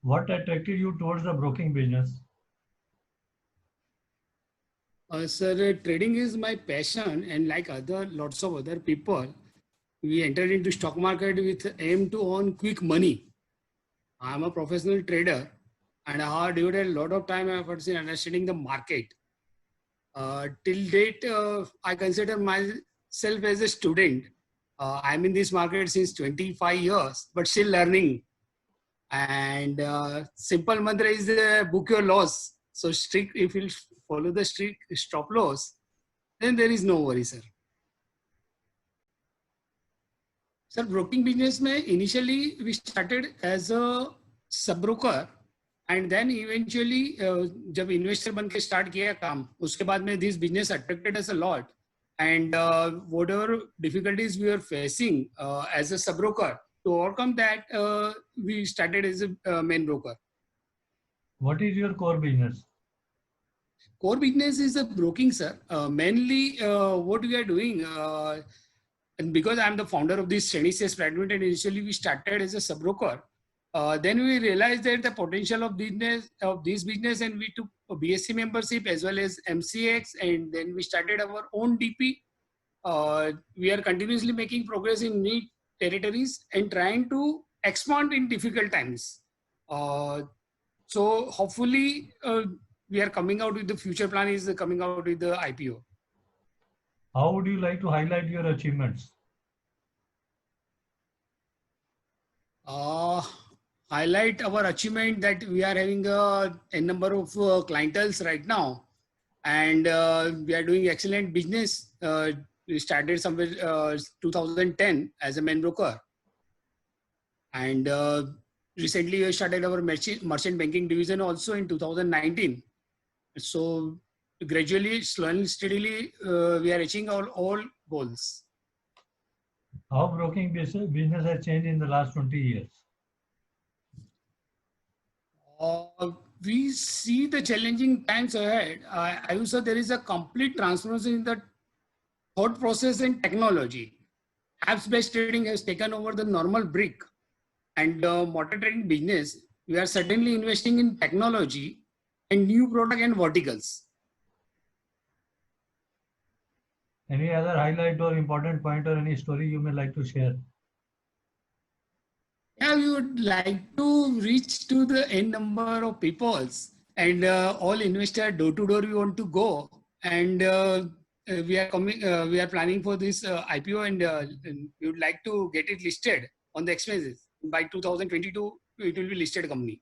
What attracted you towards the broking business? Sir, trading is my passion, and like other lots of other people, we entered into stock market with aim to earn quick money. I'm a professional trader, and I have devoted a lot of time and efforts in understanding the market. Till date, I consider myself as a student. I'm in this market since 25 years, but still learning. And simple mantra is book your loss. So strict, if you follow the strict stop loss, then there is no worry, sir. Sir, broking business में initially we started as a sub broker and then eventually जब investor बन के start किया काम उसके बाद में this business attracted us a lot and whatever difficulties we were facing as a sub broker to overcome that we started as a main broker. What is your core business? Core business is a broking, sir. Mainly what we are doing and because I'm the founder of this Shreni Shares Private Limited, initially we started as a sub broker. Then we realized that the potential of this business, and we took a BSc membership as well as MCX, and then we started our own DP. We are continuously making progress in new territories and trying to expand in difficult times. So hopefully we are coming out with the future plan is coming out with the IPO. How would you like to highlight your achievements? Highlight our achievement that we are having a number of clienteles right now, and we are doing excellent business. We started somewhere 2010 as a main broker, and recently we started our merchant banking division also in 2019. So gradually, slowly, steadily, we are reaching all goals. How broking business has changed in the last 20 years? We see the challenging times ahead. I would say there is a complete transformation in the thought process and technology. Apps-based trading has taken over the normal brick and motor trading business. We are certainly investing in technology and new product and verticals. Any other highlight or important point or any story you may like to share? Yeah, we would like to reach to the n number of peoples and all investor door to door we want to go, and we are coming. We are planning for this IPO, and we would like to get it listed on the exchanges by 2022. It will be listed company.